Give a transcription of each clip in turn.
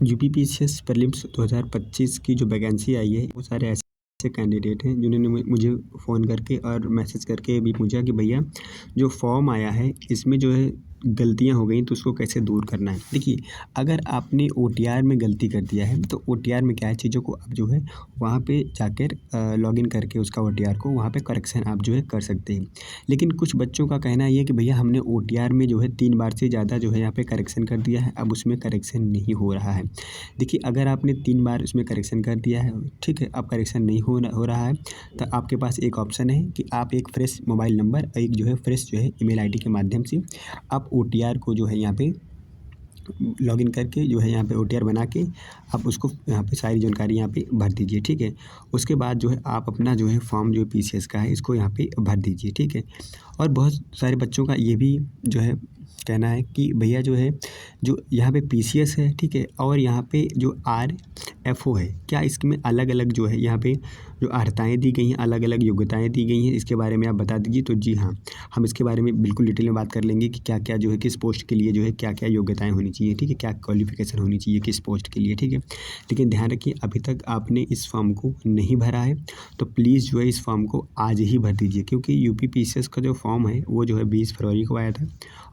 UPPCS prelims 2025 की जो vacancy आई है, वो सारे ऐसे कैंडिडेट हैं जिन्होंने मुझे फ़ोन करके और मैसेज करके भी पूछा कि भैया जो फॉर्म आया है इसमें जो है गलतियां हो गई तो उसको कैसे दूर करना है। देखिए, अगर आपने ओटीआर में गलती कर दिया है तो ओटीआर में क्या है, चीज़ों को आप जो है वहाँ पे जाकर लॉगिन करके उसका ओटीआर को वहाँ पे करेक्शन आप जो है कर सकते हैं। लेकिन कुछ बच्चों का कहना ये है कि भैया हमने ओटीआर में जो है 3 बार से ज़्यादा जो है यहाँ पे करेक्शन कर दिया है, अब उसमें करेक्शन नहीं हो रहा है। देखिए, अगर आपने 3 बार उसमें करेक्शन कर दिया है, ठीक है, अब करेक्शन नहीं हो रहा है, तो आपके पास एक ऑप्शन है कि आप एक फ्रेश मोबाइल नंबर, एक जो है फ्रेश जो है ईमेल आईडी के माध्यम से आप ओटीआर को जो है यहाँ पे लॉगिन करके जो है यहाँ पे ओटीआर बना के आप उसको यहाँ पे सारी जानकारी यहाँ पे भर दीजिए, ठीक है। उसके बाद जो है आप अपना जो है फॉर्म जो पीसीएस का है इसको यहाँ पे भर दीजिए, ठीक है। और बहुत सारे बच्चों का ये भी जो है कहना है कि भैया जो है जो यहाँ पे पीसीएस है, ठीक है, और यहाँ पे जो आरएफओ है, क्या इसमें अलग अलग जो है यहाँ पे जो अर्हताएँ दी गई हैं, अलग अलग योग्यताएँ दी गई हैं, इसके बारे में आप बता दीजिए। तो जी हाँ, हम इसके बारे में बिल्कुल डिटेल में बात कर लेंगे कि क्या क्या जो है किस पोस्ट के लिए जो है क्या क्या योग्यताएँ होनी चाहिए, ठीक है, क्या क्वालिफिकेशन होनी चाहिए किस पोस्ट के लिए, ठीक है। लेकिन ध्यान रखिए, अभी तक आपने इस फॉर्म को नहीं भरा है तो प्लीज़ जो है इस फॉर्म को आज ही भर दीजिए, क्योंकि यूपीपीसीएस का जो फॉर्म है वो जो है 20 फरवरी को आया था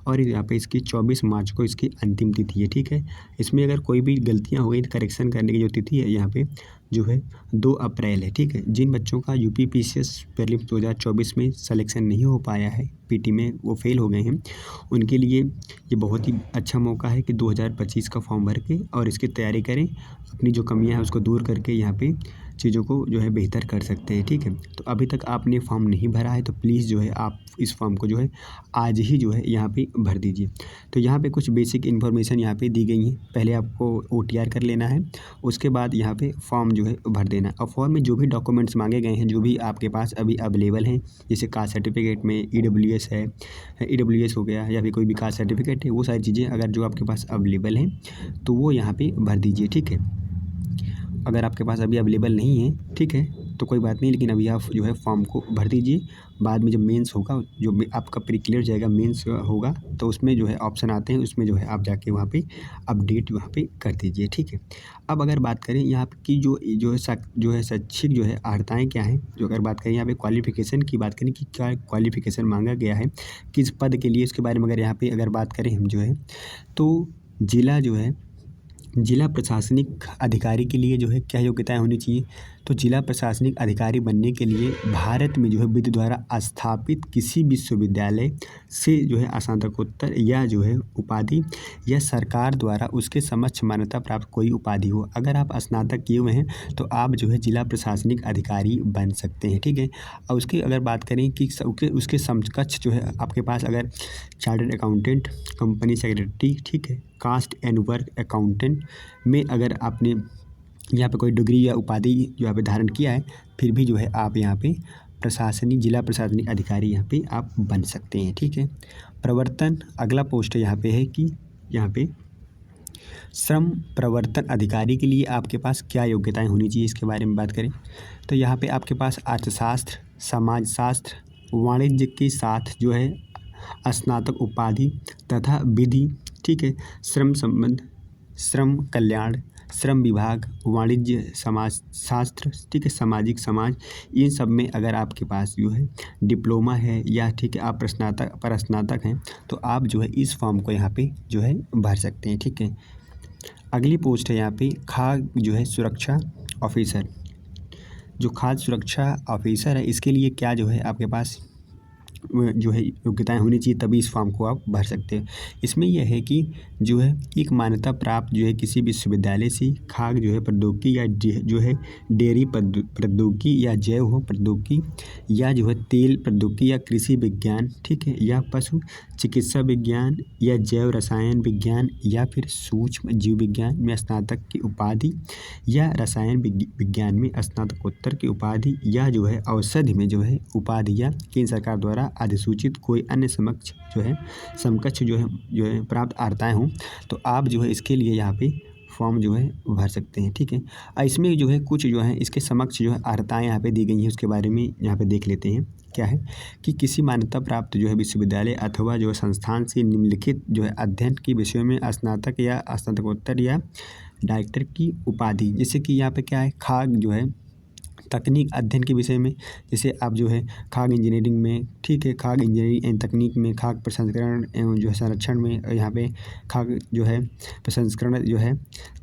और यहाँ पे इसकी 24 मार्च को इसकी अंतिम तिथि है, ठीक है। इसमें अगर कोई भी गलतियाँ हो गई तो करेक्शन करने की जो तिथि है यहाँ पे जो है 2 अप्रैल है, ठीक है। जिन बच्चों का यूपीपीसीएस प्रीलिम्स 2024 में सिलेक्शन नहीं हो पाया है, पीटी में वो फेल हो गए हैं, उनके लिए ये बहुत ही अच्छा मौका है कि 2025 का फॉर्म भर के और इसकी तैयारी करें, अपनी जो कमियां हैं उसको दूर करके यहाँ पे चीज़ों को जो है बेहतर कर सकते हैं, ठीक है। तो अभी तक आपने फॉर्म नहीं भरा है तो प्लीज़ जो है आप इस फॉर्म को जो है आज ही जो है यहाँ पे भर दीजिए। तो यहाँ पे कुछ बेसिक इन्फॉर्मेशन यहाँ पे दी गई हैं। पहले आपको ओटीआर कर लेना है, उसके बाद यहाँ पे फॉर्म जो है भर देना है और फॉर्म में जो भी डॉक्यूमेंट्स मांगे गए हैं, जो भी आपके पास अभी अवेलेबल हैं, जैसे कास्ट सर्टिफिकेट में ईडब्ल्यूएस है, ईडब्ल्यूएस हो गया या फिर कोई भी कास्ट सर्टिफिकेट है, वो सारी चीज़ें अगर जो आपके पास अवेलेबल हैं तो वो यहाँ पे भर दीजिए, ठीक है। अगर आपके पास अभी अवेलेबल नहीं है, ठीक है, तो कोई बात नहीं, लेकिन अभी आप जो है फॉर्म को भर दीजिए। बाद में जब मेंस होगा, जो भी आपका प्री क्लियर जाएगा, मेंस होगा, तो उसमें जो है ऑप्शन आते हैं, उसमें जो है आप जाके वहाँ पे अपडेट वहाँ पे कर दीजिए, ठीक है। अब अगर बात करें यहाँ की जो है शैक्षिक जो है अर्हताएँ क्या हैं, जो अगर बात करें यहाँ पे क्वालिफ़िकेशन की बात करें कि क्या क्वालिफ़िकेशन माँगा गया है, किस पद के लिए, उसके बारे में अगर यहाँ पे अगर बात करें हम जो है, तो जिला प्रशासनिक अधिकारी के लिए जो है क्या योग्यताएँ होनी चाहिए? तो जिला प्रशासनिक अधिकारी बनने के लिए भारत में जो है विधि द्वारा स्थापित किसी विश्वविद्यालय से जो है स्नातकोत्तर या जो है उपाधि या सरकार द्वारा उसके समक्ष मान्यता प्राप्त कोई उपाधि हो। अगर आप स्नातक किए हुए हैं तो आप जो है जिला प्रशासनिक अधिकारी बन सकते हैं, ठीक है। और उसकी अगर बात करें कि उसके समकक्ष जो है आपके पास अगर चार्टर्ड अकाउंटेंट, कंपनी सेक्रेटरी, ठीक है, कास्ट एंड वर्क अकाउंटेंट में अगर आपने यहाँ पे कोई डिग्री या उपाधि जो यहाँ पे धारण किया है, फिर भी जो है आप यहाँ पे जिला प्रशासनिक अधिकारी यहाँ पे आप बन सकते हैं, ठीक है। प्रवर्तन अगला पोस्ट यहाँ पे है कि यहाँ पे श्रम प्रवर्तन अधिकारी के लिए आपके पास क्या योग्यताएं होनी चाहिए, इसके बारे में बात करें तो यहाँ पे आपके पास अर्थशास्त्र, समाजशास्त्र, वाणिज्य के साथ जो है स्नातक उपाधि तथा विधि, ठीक है, श्रम संबंध, श्रम कल्याण, श्रम विभाग, वाणिज्य, समाज शास्त्र, ठीक है, सामाजिक समाज, इन सब में अगर आपके पास जो है डिप्लोमा है या ठीक है आप स्नातक हैं तो आप जो है इस फॉर्म को यहाँ पे जो है भर सकते हैं, ठीक है। अगली पोस्ट है यहाँ पे खाद्य जो है सुरक्षा ऑफिसर। जो खाद्य सुरक्षा ऑफिसर है इसके लिए क्या जो है आपके पास जो है योग्यताएं होनी चाहिए, तभी इस फॉर्म को आप भर सकते हैं। इसमें यह है कि जो है एक मान्यता प्राप्त जो है किसी विश्वविद्यालय से खाद्य जो है प्रौद्योगिकी या जो है डेयरी प्रौद्योगिकी या जैव प्रौद्योगिकी या जो है तेल प्रौद्योगिकी या कृषि विज्ञान, ठीक है, या पशु चिकित्सा विज्ञान या जैव रसायन विज्ञान या फिर सूक्ष्म जीव विज्ञान में स्नातक की उपाधि या रसायन विज्ञान में स्नातकोत्तर की उपाधि या जो है औषधि में जो है उपाधि या केंद्र सरकार द्वारा अधिसूचित कोई अन्य समकक्ष जो है प्राप्त अर्हताएँ हों, तो आप जो है इसके लिए यहाँ पे फॉर्म जो है भर सकते हैं, ठीक है। इसमें जो है कुछ जो है इसके समक्ष जो है अर्हताएँ यहाँ पे दी गई हैं, उसके बारे में यहाँ पे देख लेते हैं। क्या है कि किसी मान्यता प्राप्त जो है विश्वविद्यालय अथवा जो है संस्थान से निम्नलिखित जो है अध्ययन के विषयों में स्नातक या स्नातकोत्तर या डायरेक्टर की उपाधि, जैसे कि यहाँ पे क्या है, खाग जो है तकनीक अध्ययन के विषय में, जैसे आप जो है खाग इंजीनियरिंग में, ठीक है, खाग इंजीनियरिंग एवं तकनीक में, खाग प्रसंस्करण एवं जो है संरक्षण में, और यहाँ पे खाग जो है प्रसंस्करण जो है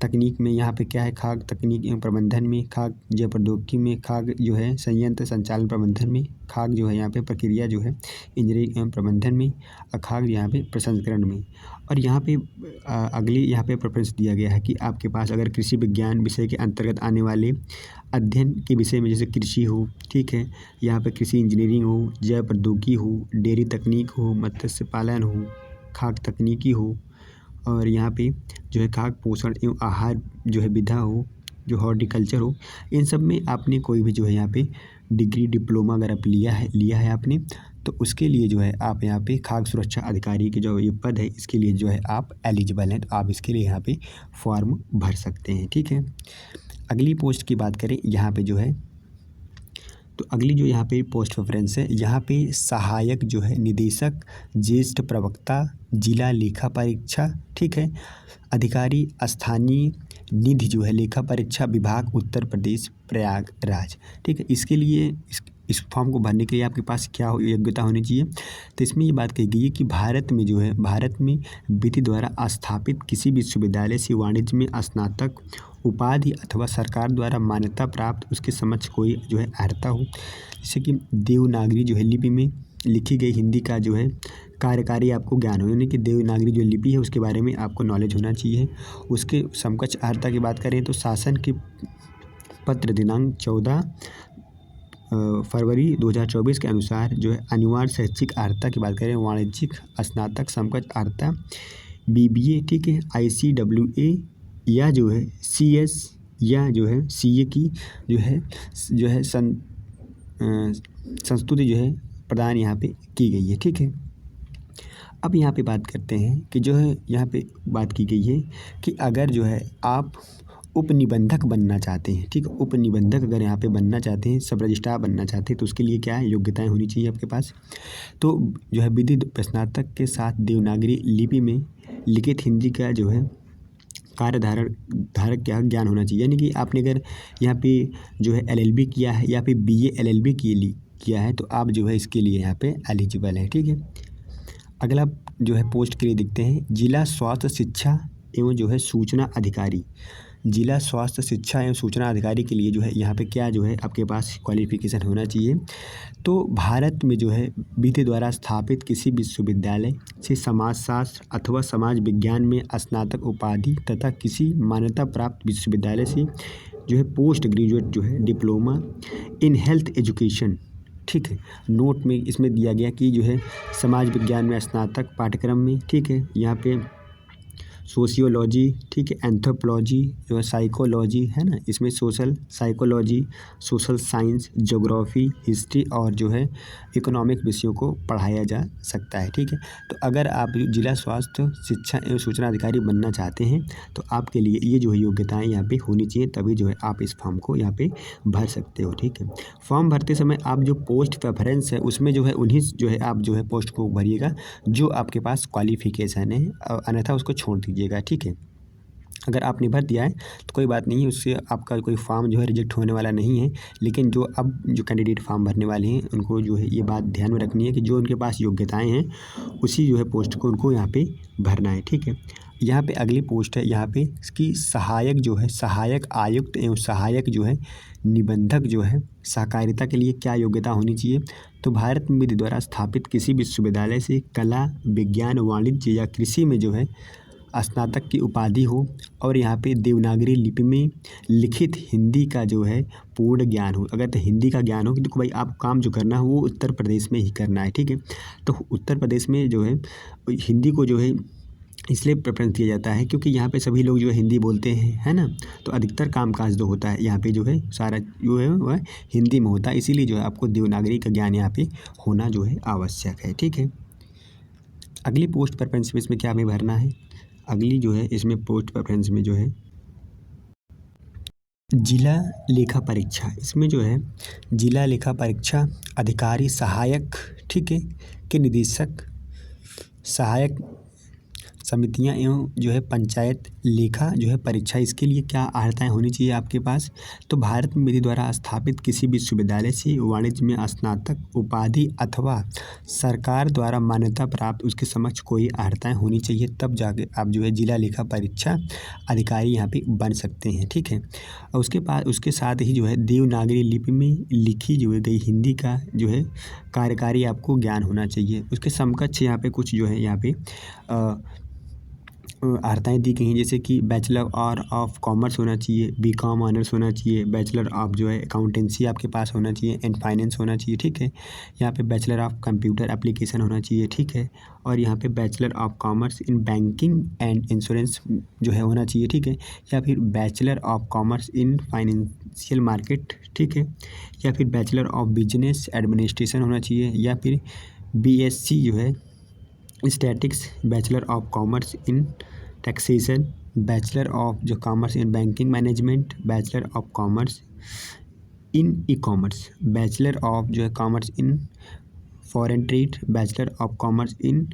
तकनीक में, यहाँ पे क्या है, खाग तकनीक एवं प्रबंधन में, खाग जैव प्रौद्योगिकी में, खाग जो है संयंत्र संचालन प्रबंधन में, खाग जो है यहाँ पे प्रक्रिया जो है इंजीनियरिंग एवं प्रबंधन में, और खाग यहाँ पे प्रसंस्करण में। और यहाँ पे अगली यहाँ पे प्रेफरेंस दिया गया है कि आपके पास अगर कृषि विज्ञान विषय के अंतर्गत आने वाले अध्ययन के विषय में, जैसे कृषि हो, ठीक है, यहाँ पे कृषि इंजीनियरिंग हो, जैव प्रौद्योगिकी हो, डेयरी तकनीक हो, मत्स्य पालन हो, खाद्य तकनीकी हो, और यहाँ पे जो है खाद्य पोषण एवं आहार जो है विधा हो, जो हॉर्टिकल्चर हो, इन सब में आपने कोई भी जो है यहाँ पे डिग्री डिप्लोमा अगर आप लिया है आपने, तो उसके लिए जो है आप यहाँ पे खाद्य सुरक्षा अधिकारी के जो ये पद है, इसके लिए जो है आप एलिजिबल हैं, तो आप इसके लिए यहाँ पे फॉर्म भर सकते हैं, ठीक है। अगली पोस्ट की बात करें यहाँ पे जो है, तो अगली जो यहाँ पे पोस्ट प्रेफरेंस है, यहाँ पे सहायक जो है निदेशक, ज्येष्ठ प्रवक्ता, जिला लेखा परीक्षा, ठीक है, अधिकारी, स्थानीय निधि जो है लेखा परीक्षा विभाग, उत्तर प्रदेश, प्रयागराज, ठीक है। इसके लिए इस फॉर्म को भरने के लिए आपके पास क्या योग्यता होनी चाहिए, तो इसमें ये बात कही गई है कि भारत में जो है, भारत में विधि द्वारा स्थापित किसी विश्वविद्यालय से वाणिज्य में स्नातक उपाधि अथवा सरकार द्वारा मान्यता प्राप्त उसके समक्ष कोई जो है अर्हता हो, जैसे कि देवनागरी जो है लिपि में लिखी गई हिंदी का जो है कार्यकारी आपको ज्ञान हो, यानी कि देवनागरी जो लिपि है उसके बारे में आपको नॉलेज होना चाहिए। उसके समकक्ष अर्हता की बात करें तो शासन के पत्र दिनांक 14 फरवरी 2024 के अनुसार जो है अनिवार्य शैक्षिक अर्हता की बात करें, वाणिज्यिक स्नातक समकक्ष अर्हता BBA, ठीक है, ICWA या जो है CS या जो है CA की जो है संस्तुति जो है प्रदान यहाँ पे की गई है, ठीक है। अब यहाँ पे बात करते हैं कि जो है यहाँ पे बात की गई है कि अगर जो है आप उपनिबंधक बनना चाहते हैं, ठीक है, उपनिबंधक अगर यहाँ पे बनना चाहते हैं, सब रजिस्ट्रार बनना चाहते हैं, तो उसके लिए क्या है, योग्यताएं होनी चाहिए आपके पास। तो जो है विधि स्नातक के साथ देवनागरी लिपि में लिखित हिंदी का जो है धारक क्या ज्ञान होना चाहिए, यानी कि आपने अगर यहाँ पे जो है LLB किया है या फिर BA LLB किया है, तो आप जो है इसके लिए यहाँ पे एलिजिबल है, ठीक है। अगला जो है पोस्ट के लिए देखते हैं, जिला स्वास्थ्य शिक्षा एवं जो है सूचना अधिकारी, जिला स्वास्थ्य शिक्षा एवं सूचना अधिकारी के लिए जो है यहाँ पे क्या जो है आपके पास क्वालिफिकेशन होना चाहिए, तो भारत में जो है विधि द्वारा स्थापित किसी विश्वविद्यालय से समाजशास्त्र अथवा समाज विज्ञान में स्नातक उपाधि तथा किसी मान्यता प्राप्त विश्वविद्यालय से जो है पोस्ट ग्रेजुएट जो है डिप्लोमा इन हेल्थ एजुकेशन, ठीक है। नोट में इसमें दिया गया कि जो है समाज विज्ञान में स्नातक पाठ्यक्रम में, ठीक है, यहाँ पे सोशियोलॉजी, ठीक है, एंथ्रोपोलॉजी जो है साइकोलॉजी है ना, इसमें social psychology, social science, geography, history और जो है इकोनॉमिक विषयों को पढ़ाया जा सकता है, ठीक है। तो अगर आप जिला स्वास्थ्य शिक्षा एवं सूचना अधिकारी बनना चाहते हैं तो आपके लिए ये जो है योग्यताएं यहाँ पे होनी चाहिए, तभी जो है आप इस फॉर्म को यहाँ पे भर सकते हो, ठीक है। फॉर्म भरते समय आप जो पोस्ट प्रेफरेंस है उसमें जो है उन्हीं जो है आप जो है पोस्ट को भरिएगा जो आपके पास क्वालिफिकेशन है, अन्यथा उसको छोड़ दीजिएगा, ठीक है। अगर आपने भर दिया है तो कोई बात नहीं है, उससे आपका कोई फॉर्म जो है रिजेक्ट होने वाला नहीं है, लेकिन जो कैंडिडेट फॉर्म भरने वाले हैं उनको जो है ये बात ध्यान में रखनी है कि जो उनके पास योग्यताएं हैं उसी जो है पोस्ट को उनको यहाँ पे भरना है, ठीक है। यहाँ पे अगली पोस्ट है, यहाँ पे इसकी सहायक जो है सहायक आयुक्त एवं सहायक जो है निबंधक जो है सहकारिता के लिए क्या योग्यता होनी चाहिए, तो भारत में विधि द्वारा स्थापित किसी विश्वविद्यालय से कला, विज्ञान, वाणिज्य या कृषि में जो है स्नातक की उपाधि हो और यहाँ पे देवनागरी लिपि में लिखित हिंदी का जो है पूर्ण ज्ञान हो। अगर तो हिंदी का ज्ञान हो कि देखो भाई आप काम जो करना हो वो उत्तर प्रदेश में ही करना है, ठीक है। तो उत्तर प्रदेश में जो है हिंदी को जो है इसलिए प्रेफरेंस दिया जाता है क्योंकि यहाँ पे सभी लोग जो है हिंदी बोलते हैं, है ना, तो अधिकतर कामकाज जो होता है यहाँ पे जो है सारा जो है वह हिंदी में होता है, इसीलिए जो है आपको देवनागरी का ज्ञान यहाँ पे होना जो है आवश्यक है, ठीक है। अगली पोस्ट प्रेफरेंस में इसमें क्या हमें भरना है, अगली जो है इसमें पोस्ट प्रेफरेंस में जो है जिला लेखा परीक्षा, इसमें जो है जिला लेखा परीक्षा अधिकारी सहायक, ठीक है, के निदेशक, सहायक समितियां एवं जो है पंचायत लेखा जो है परीक्षा, इसके लिए क्या अर्हताएं होनी चाहिए आपके पास। तो भारत में विधि द्वारा स्थापित किसी विश्वविद्यालय से वाणिज्य में स्नातक उपाधि अथवा सरकार द्वारा मान्यता प्राप्त उसके समक्ष कोई अर्हताएं होनी चाहिए, तब जाके आप जो है जिला लेखा परीक्षा अधिकारी यहाँ पे बन सकते हैं। ठीक है, और उसके साथ ही जो है देवनागरी लिपि में लिखी जो है गई हिंदी का जो है कार्यकारी आपको ज्ञान होना चाहिए। उसके समकक्ष यहाँ पे कुछ जो है यहाँ पे अर्हताएँ दी गई हैं, जैसे कि बैचलर ऑफ कॉमर्स होना चाहिए, बीकॉम ऑनर्स होना चाहिए, बैचलर ऑफ जो है अकाउंटेंसी आपके पास होना चाहिए एंड फाइनेंस होना चाहिए। ठीक है, यहाँ पे बैचलर ऑफ कंप्यूटर एप्लीकेशन होना चाहिए। ठीक है, और यहाँ पे bachelor of commerce in banking and insurance जो है होना चाहिए। ठीक है, या फिर bachelor of commerce in financial market. ठीक है, या फिर बैचलर ऑफ बिजनेस एडमिनिस्ट्रेशन होना चाहिए, या फिर BSc जो है statics, bachelor of commerce in taxation, bachelor of जो commerce in banking management, bachelor of commerce in E commerce, bachelor of जो है commerce in foreign trade, bachelor of commerce in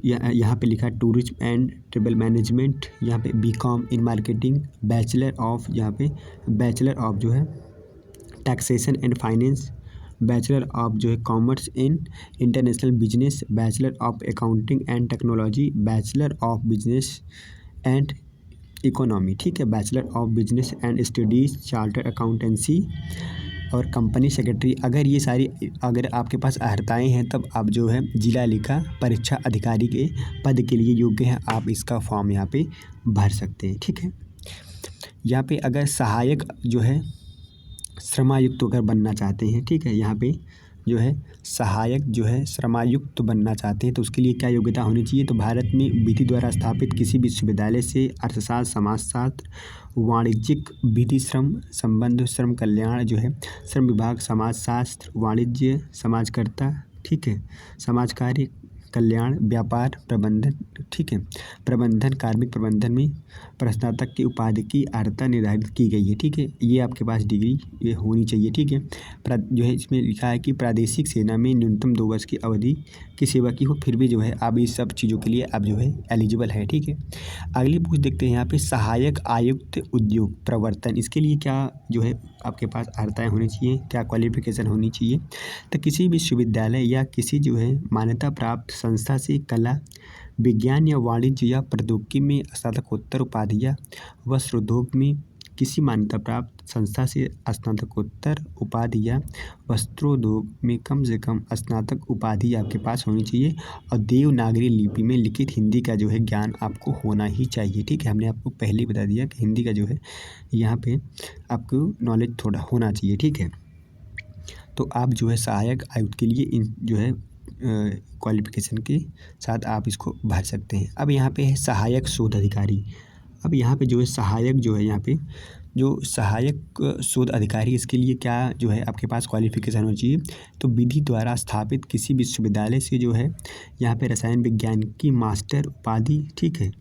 यहाँ पे लिखा टूरिज्म एंड ट्रेवल मैनेजमेंट, यहाँ पे BCom in marketing, bachelor of यहाँ पे बैचलर ऑफ जो है taxation and finance, bachelor of जो है commerce in international business, bachelor of accounting and technology, bachelor of business and economy. ठीक है, bachelor of business and studies chartered accountancy और company secretary. अगर ये सारी अगर आपके पास अर्हताएँ हैं, तब आप जो है जिला लेखा परीक्षा अधिकारी के पद के लिए योग्य हैं। आप इसका फॉर्म यहाँ पे भर सकते हैं। ठीक है, यहाँ पे अगर सहायक जो है श्रमायुक्त अगर बनना चाहते हैं, ठीक है, यहाँ पे जो है सहायक जो है श्रमायुक्त बनना चाहते हैं, तो उसके लिए क्या योग्यता होनी चाहिए। तो भारत में विधि द्वारा स्थापित किसी विश्वविद्यालय से अर्थशास्त्र, समाजशास्त्र, वाणिज्यिक, विधि, श्रम संबंध, श्रम कल्याण जो है श्रम विभाग, समाजशास्त्र, वाणिज्य, समाजकर्ता, ठीक है, समाज कार्य, कल्याण, व्यापार प्रबंधन, ठीक है, प्रबंधन, कार्मिक प्रबंधन में स्नातक की उपाधि की अर्हता निर्धारित की गई है। ठीक है, ये आपके पास डिग्री ये होनी चाहिए। ठीक है, जो है इसमें लिखा है कि प्रादेशिक सेना में न्यूनतम 2 वर्ष की अवधि की सेवा की हो, फिर भी जो है आप इस सब चीज़ों के लिए आप जो है एलिजिबल है। ठीक है, अगली पूछ देखते हैं यहाँ पे सहायक आयुक्त उद्योग प्रवर्तन, इसके लिए क्या जो है आपके पास अर्हताएँ होनी चाहिए, क्या क्वालिफिकेशन होनी चाहिए। तो किसी विश्वविद्यालय या किसी जो है मान्यता प्राप्त संस्था से कला, विज्ञान या वाणिज्य या प्रौद्योगिकी में स्नातकोत्तर उपाधि या वस्त्र उद्योग में किसी मान्यता प्राप्त संस्था से स्नातकोत्तर उपाधि या वस्त्रोद्योग में कम से कम स्नातक उपाधि आपके पास होनी चाहिए, और देवनागरी लिपि में लिखित हिंदी का जो है ज्ञान आपको होना ही चाहिए। ठीक है, हमने आपको पहले ही बता दिया कि हिंदी का जो है यहाँ पे आपको नॉलेज थोड़ा होना चाहिए। ठीक है, तो आप जो है सहायक आयुक्त के लिए इन जो है क्वालिफिकेशन के साथ आप इसको भर सकते हैं। अब यहाँ पे है सहायक शोध अधिकारी। अब यहाँ पे जो है सहायक जो है यहाँ पे जो सहायक शोध अधिकारी, इसके लिए क्या जो है आपके पास क्वालिफिकेशन होनी चाहिए। तो विधि द्वारा स्थापित किसी विश्वविद्यालय से जो है यहाँ पे रसायन विज्ञान की मास्टर उपाधि, ठीक है,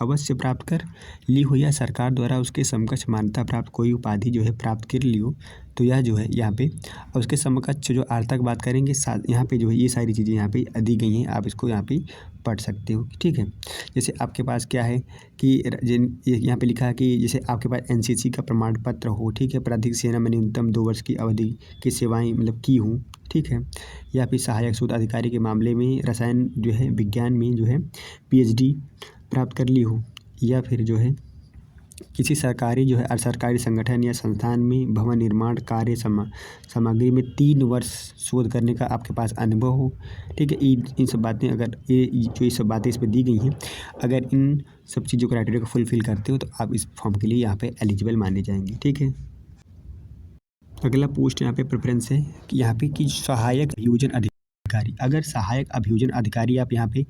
अवश्य प्राप्त कर ली हो, या सरकार द्वारा उसके समकक्ष मान्यता प्राप्त कोई उपाधि जो है प्राप्त कर ली हो, तो यह जो है यहाँ पे और उसके समकक्ष जो अर्थ तक बात करेंगे, साथ यहाँ पे जो है ये सारी चीज़ें यहाँ पे दी गई हैं, आप इसको यहाँ पे पढ़ सकते हो। ठीक है, जैसे आपके पास क्या है कि यहाँ पे लिखा है कि जैसे आपके पास NCC का प्रमाण पत्र हो, ठीक है, प्राधिक सेना में न्यूनतम 2 वर्ष की अवधि की सेवाएँ मतलब की हूँ, ठीक है, या फिर सहायक शोध अधिकारी के मामले में रसायन जो है विज्ञान में जो है PhD प्राप्त कर ली हो, या फिर जो है किसी सरकारी जो है असरकारी संगठन या संस्थान में भवन निर्माण कार्य सामग्री में 3 वर्ष शोध करने का आपके पास अनुभव हो। ठीक है, इन सब बातें अगर ये सब बातें इस पर दी गई हैं, अगर इन सब चीज़ों क्राइटेरिया को फुलफिल करते हो तो आप इस फॉर्म के लिए यहाँ पे एलिजिबल माने जाएंगे। ठीक है, अगला पोस्ट यहाँ पे प्रेफरेंस है कि यहाँ पे कि सहायक अभियोजन अधिकारी। अगर सहायक अभियोजन अधिकारी आप यहाँ पे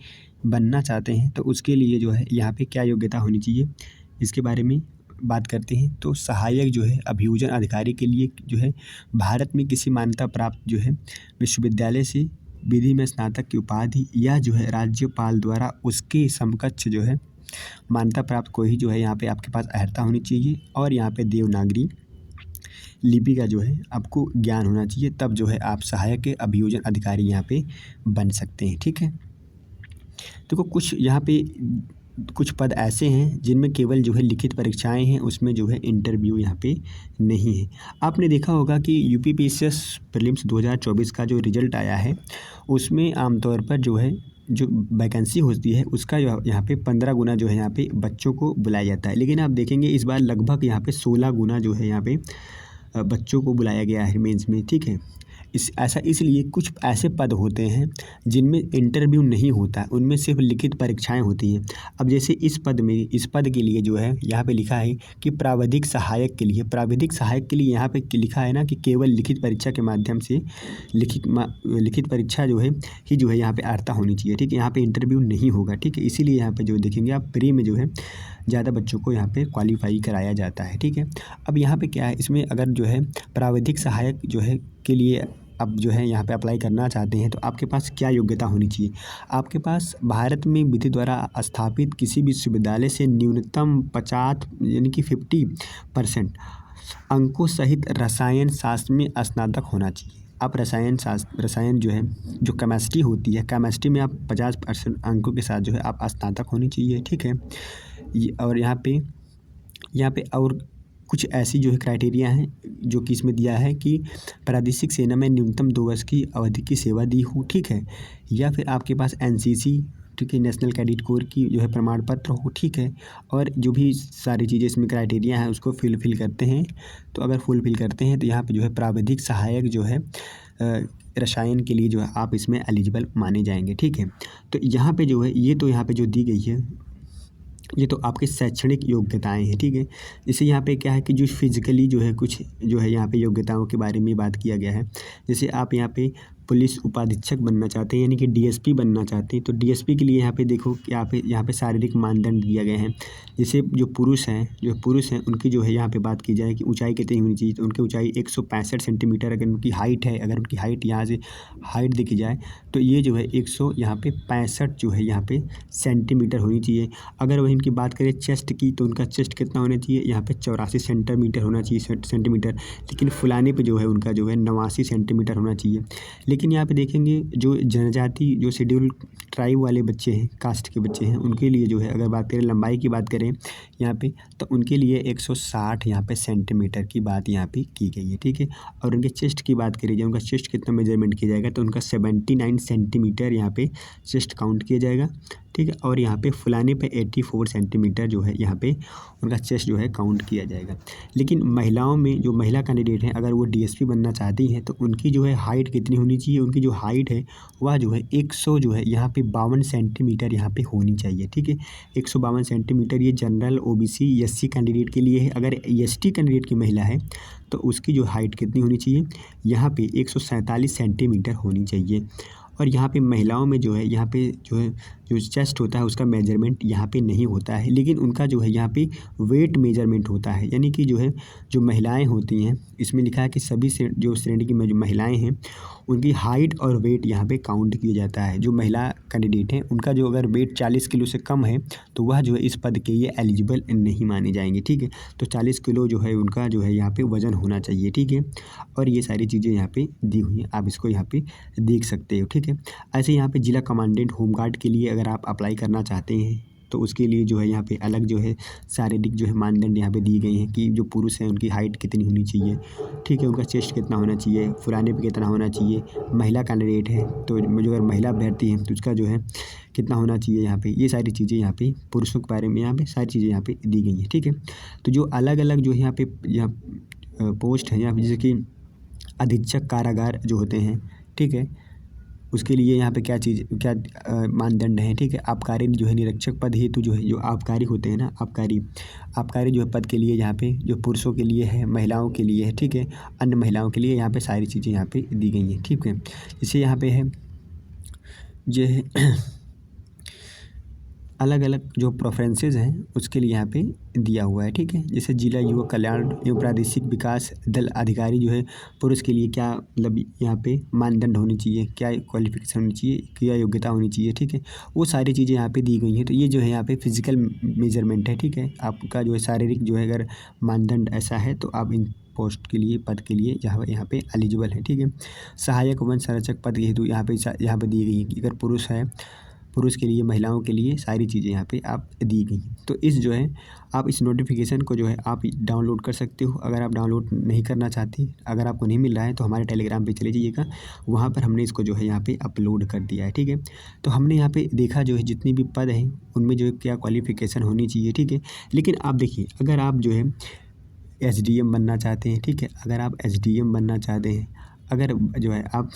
बनना चाहते हैं तो उसके लिए जो है यहाँ पे क्या योग्यता होनी चाहिए, इसके बारे में बात करते हैं। तो सहायक जो है अभियोजन अधिकारी के लिए जो है भारत में किसी मान्यता प्राप्त जो है विश्वविद्यालय से विधि में स्नातक की उपाधि या जो है राज्यपाल द्वारा उसके समकक्ष जो है मान्यता प्राप्त कोई जो है यहाँ पे आपके पास अर्हता होनी चाहिए, और यहाँ पे देवनागरी लिपि का जो है आपको ज्ञान होना चाहिए, तब जो है आप सहायक के अभियोजन अधिकारी यहाँ पे बन सकते हैं। ठीक है, देखो कुछ यहाँ पे कुछ पद ऐसे हैं जिनमें केवल जो है लिखित परीक्षाएं हैं, उसमें जो है इंटरव्यू यहाँ पे नहीं है। आपने देखा होगा कि यूपीपीसीएस प्रीलिम्स 2024 का जो रिजल्ट आया है उसमें आमतौर पर जो है जो वैकेंसी होती है उसका यहाँ पे 15 गुना जो है यहाँ पे बच्चों को बुलाया जाता है। लेकिन आप देखेंगे इस बार लगभग यहाँ पे 16 गुना जो है यहाँ पे बच्चों को बुलाया गया है मेंस में, ठीक है। ऐसा इसलिए कुछ ऐसे पद होते हैं जिनमें इंटरव्यू नहीं होता, उनमें सिर्फ लिखित परीक्षाएं होती हैं। अब जैसे इस पद के लिए जो है यहाँ पे लिखा है कि प्राविधिक सहायक के लिए यहाँ पे लिखा है ना कि केवल लिखित परीक्षा के माध्यम से लिखित परीक्षा जो है यहाँ पे अर्हता होनी चाहिए, ठीक है। यहाँ पे इंटरव्यू नहीं होगा, ठीक है। इसीलिए यहाँ पे जो देखेंगे आप प्री में जो है ज़्यादा बच्चों को यहाँ पे क्वालिफाई कराया जाता है, ठीक है। अब यहाँ पे क्या है, इसमें अगर जो है प्राविधिक सहायक जो है के लिए अब जो है यहाँ पे अप्लाई करना चाहते हैं तो आपके पास क्या योग्यता होनी चाहिए। आपके पास भारत में विधि द्वारा स्थापित किसी विश्वविद्यालय से न्यूनतम 50 यानी कि 50% अंकों सहित रसायन शास्त्र में स्नातक होना चाहिए। आप रसायन जो है जो केमिस्ट्री होती है, केमिस्ट्री में आप 50% अंकों के साथ जो है आप स्नातक होनी चाहिए, ठीक है। और यहाँ पे और कुछ ऐसी जो है क्राइटेरिया हैं जो कि इसमें दिया है कि प्रादेशिक सेना में न्यूनतम 2 वर्ष की अवधि की सेवा दी हो, ठीक है। या फिर आपके पास एनसीसी, ठीक है, नेशनल कैडेट कोर की जो है प्रमाण पत्र हो, ठीक है। और जो भी सारी चीज़ें इसमें क्राइटेरिया हैं उसको फिल करते हैं, तो अगर फुलफिल करते हैं तो यहाँ पे जो है प्राविधिक सहायक जो है रसायन के लिए जो है आप इसमें एलिजिबल माने जाएंगे, ठीक है। तो यहाँ पे जो है ये तो यहाँ पे जो दी गई है ये तो आपके शैक्षणिक योग्यताएं हैं, ठीक है। जैसे यहाँ पे क्या है कि जो फिजिकली जो है कुछ जो है यहाँ पे योग्यताओं के बारे में बात किया गया है। जैसे आप यहाँ पे पुलिस उपाधीक्षक बनना चाहते हैं यानी कि डीएसपी बनना चाहते हैं तो डीएसपी के लिए यहाँ पे देखो कि यहाँ पे शारीरिक मानदंड दिया गए हैं। जैसे जो पुरुष हैं उनकी जो है यहाँ पे बात की जाए कि ऊंचाई कितनी होनी चाहिए, तो उनकी ऊंचाई 165 सेंटीमीटर अगर उनकी हाइट है, अगर उनकी हाइट यहाँ से हाइट देखी जाए तो ये जो है 100 यहाँ पे 65 जो है यहाँ पे सेंटीमीटर होनी चाहिए। अगर वही इनकी बात करें चेस्ट की तो उनका चेस्ट कितना होना चाहिए, यहाँ पे 84 सेंटीमीटर होना चाहिए सेंटीमीटर, लेकिन फुलाने पे जो है उनका जो है 89 सेंटीमीटर होना चाहिए। लेकिन यहाँ पे देखेंगे जो जनजाति जो शेड्यूल ट्राइब वाले बच्चे हैं, कास्ट के बच्चे हैं, उनके लिए जो है अगर बात करें लंबाई की बात करें यहाँ पे तो उनके लिए 160 यहाँ पे सेंटीमीटर की बात यहाँ पे की गई है, ठीक है। और उनके चेस्ट की बात करी जाए, उनका चेस्ट कितना मेजरमेंट किया जाएगा तो उनका 79 सेंटीमीटर यहाँ पे चेस्ट काउंट किया जाएगा, ठीक है। और यहाँ पे फुलाने पे 84 सेंटीमीटर जो है यहाँ पे उनका चेस्ट जो है काउंट किया जाएगा। लेकिन महिलाओं में जो महिला कैंडिडेट हैं अगर वो डीएसपी बनना चाहती हैं तो उनकी जो है हाइट कितनी होनी चाहिए, उनकी जो हाइट है वह जो है 100 जो है यहाँ पे 52 सेंटीमीटर यहाँ पे होनी चाहिए, ठीक है। 152 सेंटीमीटर ये जनरल ओबीसी एससी कैंडिडेट के लिए है। अगर एसटी कैंडिडेट की महिला है तो उसकी जो हाइट कितनी होनी चाहिए, यहाँ पे 147 सेंटीमीटर होनी चाहिए। और यहाँ पे महिलाओं में जो है यहाँ पे जो चेस्ट होता है उसका मेजरमेंट यहाँ पे नहीं होता है, लेकिन उनका जो है यहाँ पे वेट मेजरमेंट होता है। यानी कि जो है जो महिलाएं होती हैं इसमें लिखा है कि सभी जो श्रेणी की जो महिलाएं हैं उनकी हाइट और वेट यहाँ पे काउंट किया जाता है। जो महिला कैंडिडेट हैं उनका जो अगर वेट 40 किलो से कम है तो वह जो है इस पद के लिए एलिजिबल नहीं माने जाएंगे, ठीक है। तो 40 किलो जो है उनका जो है यहाँ पे वज़न होना चाहिए, ठीक है। और ये सारी चीज़ें यहाँ पे दी हुई हैं, आप इसको यहाँ पे देख सकते हो, ठीक है। ऐसे यहाँ पे जिला कमांडेंट होमगार्ड के लिए अगर आप अप्लाई करना चाहते हैं तो उसके लिए जो है यहाँ पे अलग जो है शारीरिक जो है मानदंड यहाँ पे दिए गए हैं कि जो पुरुष हैं उनकी हाइट कितनी होनी चाहिए, ठीक है। उनका चेस्ट कितना होना चाहिए, फुलाने पे कितना होना चाहिए। महिला कैंडिडेट है तो जो अगर महिला अभ्यर्थी हैं तो उसका जो है कितना होना चाहिए यहाँ पे, ये सारी चीज़ें यहाँ पे पुरुषों के बारे में यहाँ पे सारी चीज़ें यहाँ पे दी गई हैं, ठीक है। तो जो अलग अलग जो है यहाँ पोस्ट है यहाँ पे जैसे कि अधीक्षक कारागार जो होते हैं, ठीक है, उसके लिए यहाँ पे क्या मानदंड हैं, ठीक है। आबकारी जो है निरीक्षक पद हेतु जो है जो आबकारी होते हैं ना, आबकारी जो है पद के लिए यहाँ पे जो पुरुषों के लिए है, महिलाओं के लिए है, ठीक है। अन्य महिलाओं के लिए यहाँ पे सारी चीज़ें यहाँ पे दी गई हैं, ठीक है। जैसे यहाँ पे है जो है अलग अलग जो प्रेफरेंसेस हैं उसके लिए यहाँ पे दिया हुआ है, ठीक है। जैसे जिला युवा कल्याण एवं प्रादेशिक विकास दल अधिकारी जो है पुरुष के लिए क्या मतलब यहाँ पे मानदंड होनी चाहिए, क्या क्वालिफिकेशन होनी चाहिए, क्या योग्यता होनी चाहिए, ठीक है। वो सारी चीज़ें यहाँ पे दी गई हैं। तो ये जो है यहाँ पे फिजिकल मेजरमेंट है, ठीक है। आपका जो है शारीरिक जो है अगर मानदंड ऐसा है तो आप इन पोस्ट के लिए पद के लिए यहाँ पे एलिजिबल है, ठीक है। सहायक वन संरक्षक पद के हेतु यहाँ पे दी गई है कि अगर पुरुष के लिए, महिलाओं के लिए सारी चीज़ें यहाँ पे आप दी गई हैं। तो इस जो है आप इस नोटिफिकेशन को जो है आप डाउनलोड कर सकते हो। अगर आप डाउनलोड नहीं करना चाहते, अगर आपको नहीं मिल रहा है तो हमारे टेलीग्राम पे चले जाइएगा, वहाँ पर हमने इसको जो है यहाँ पे अपलोड कर दिया है, ठीक है। तो हमने यहाँ पे देखा जो है जितनी भी पद हैं उनमें जो है क्या क्वालिफ़िकेशन होनी चाहिए, ठीक है। लेकिन आप देखिए, अगर आप जो है एसडीएम बनना चाहते हैं, ठीक है, अगर आप एसडीएम बनना चाहते हैं, अगर जो है आप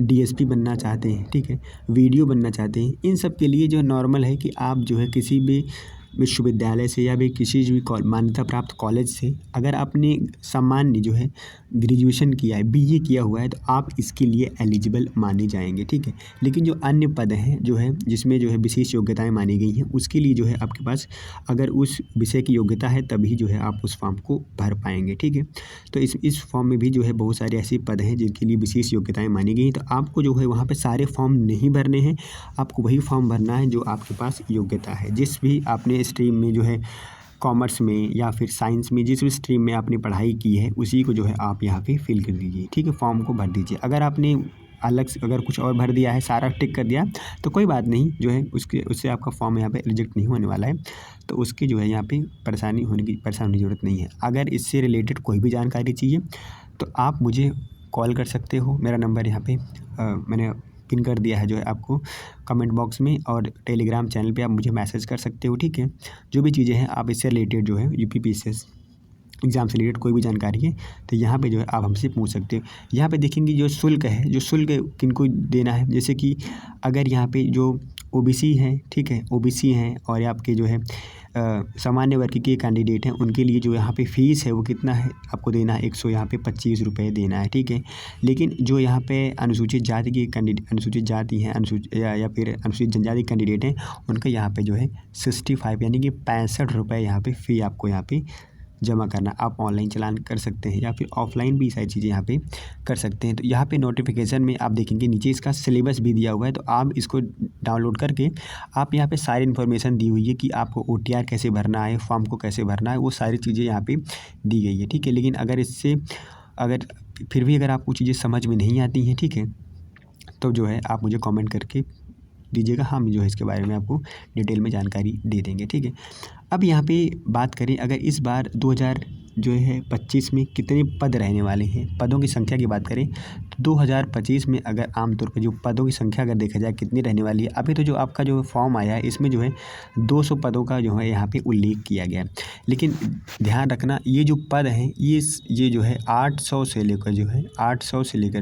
डीएसपी बनना चाहते हैं, ठीक है, वीडियो बनना चाहते हैं, इन सब के लिए जो नॉर्मल है कि आप जो है किसी भी विश्वविद्यालय से या भी किसी भी मान्यता प्राप्त कॉलेज से अगर आपने सामान्य जो है ग्रेजुएशन किया है, बीए किया हुआ है, तो आप इसके लिए एलिजिबल माने जाएंगे, ठीक है। लेकिन जो अन्य पद हैं जो है जिसमें जो है विशेष योग्यताएं मानी गई हैं, उसके लिए जो है आपके पास अगर उस विषय की योग्यता है तभी जो है आप उस फॉर्म को भर पाएंगे, ठीक है। तो इस फॉर्म में भी जो है बहुत सारे ऐसे पद हैं जिनके लिए विशेष योग्यताएं मानी गई हैं। तो आपको जो है वहाँ पे सारे फॉर्म नहीं भरने हैं, आपको वही फॉर्म भरना है जो आपके पास योग्यता है। जिस भी आपने स्ट्रीम में जो है कॉमर्स में या फिर साइंस में, जिस भी स्ट्रीम में आपने पढ़ाई की है उसी को जो है आप यहाँ पे फिल कर दीजिए, ठीक है, फॉर्म को भर दीजिए। अगर आपने अलग से अगर कुछ और भर दिया है, सारा टिक कर दिया, तो कोई बात नहीं, जो है उससे आपका फॉर्म यहाँ पे रिजेक्ट नहीं होने वाला है। तो उसकी जो है यहाँ पे परेशान होने की ज़रूरत नहीं है। अगर इससे रिलेटेड कोई भी जानकारी चाहिए तो आप मुझे कॉल कर सकते हो। मेरा नंबर यहाँ पे मैंने पिन कर दिया है जो है आपको कमेंट बॉक्स में, और टेलीग्राम चैनल पे आप मुझे मैसेज कर सकते हो, ठीक है। जो भी चीज़ें हैं आप इससे रिलेटेड जो है यूपीपीसीएस एग्ज़ाम से रिलेटेड कोई भी जानकारी है तो यहाँ पे जो है आप हमसे पूछ सकते हो। यहाँ पे देखेंगे जो शुल्क है, जो शुल्क किनको देना है, जैसे कि अगर यहाँ पे जो ओबीसी हैं, ठीक है, ओबीसी हैं और आपके जो है सामान्य वर्ग के कैंडिडेट हैं, उनके लिए जो यहाँ पे फ़ीस है वो कितना है आपको देना है, 125 रुपये देना है, ठीक है। लेकिन जो यहाँ पे अनुसूचित जाति की कैंडिडेट, अनुसूचित जाति हैं, या फिर अनुसूचित जनजाति कैंडिडेट हैं, उनका यहाँ पे जो है 65 यानी कि 65 रुपये यहाँ पे फ़ी आपको यहाँ पे जमा करना। आप ऑनलाइन चालान कर सकते हैं या फिर ऑफलाइन भी सारी चीज़ें यहाँ पे कर सकते हैं। तो यहाँ पे नोटिफिकेशन में आप देखेंगे नीचे इसका सिलेबस भी दिया हुआ है, तो आप इसको डाउनलोड करके आप यहाँ पे सारी इन्फॉर्मेशन दी हुई है कि आपको ओटीआर कैसे भरना है, फॉर्म को कैसे भरना है, वो सारी चीज़ें यहाँ पे दी गई है, ठीक है। लेकिन अगर फिर भी अगर आपको चीज़ें समझ में नहीं आती हैं, ठीक है, तो जो है आप मुझे कमेंट करके दीजिएगा, हम जो है इसके बारे में आपको डिटेल में जानकारी दे देंगे, ठीक है। अब यहाँ पे बात करें अगर इस बार 2025 में कितने पद रहने वाले हैं, पदों की संख्या की बात करें तो 2025 में अगर आमतौर पर जो पदों की संख्या अगर देखा जाए कितनी रहने वाली है, अभी तो जो आपका जो फॉर्म आया है इसमें जो है 200 पदों का जो है यहाँ पे उल्लेख किया गया है। लेकिन ध्यान रखना ये जो पद हैं ये जो है 800 से लेकर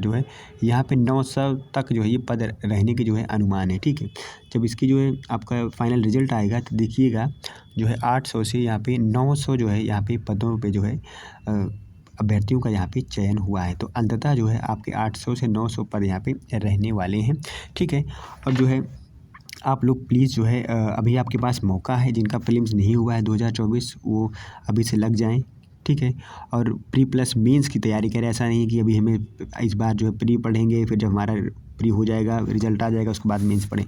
जो है यहाँ पे 900 तक जो है ये पद रहने के जो है अनुमान है, ठीक है। जब इसकी जो है आपका फाइनल रिजल्ट आएगा तो देखिएगा जो है 800 से यहाँ पे 900 जो है यहाँ पे पदों पे जो है अभ्यर्थियों का यहाँ पे चयन हुआ है। तो अंततः जो है आपके 800 से 900 पद यहाँ पे रहने वाले हैं, ठीक है। और जो है आप लोग प्लीज़ जो है अभी आपके पास मौका है, जिनका प्रीलिम्स नहीं हुआ है 2024 वो अभी से लग जाएँ, ठीक है। और प्री प्लस मेंस की तैयारी करें। ऐसा नहीं है कि अभी हमें इस बार जो है प्री पढ़ेंगे, फिर जब हमारा प्री हो जाएगा, रिजल्ट आ जाएगा, उसके बाद मेंस पढ़ें।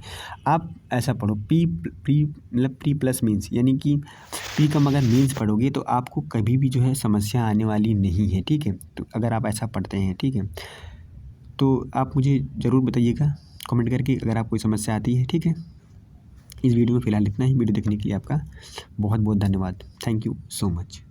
आप ऐसा पढ़ो प्री प्लस मेंस, यानी कि प्री कम अगर मेंस पढ़ोगे तो आपको कभी भी जो है समस्या आने वाली नहीं है, ठीक है। तो अगर आप ऐसा पढ़ते हैं, ठीक है, तो आप मुझे ज़रूर बताइएगा कमेंट करके अगर आप कोई समस्या आती है, ठीक है। इस वीडियो में फ़िलहाल इतना ही। वीडियो देखने के लिए आपका बहुत बहुत धन्यवाद। Thank you so much.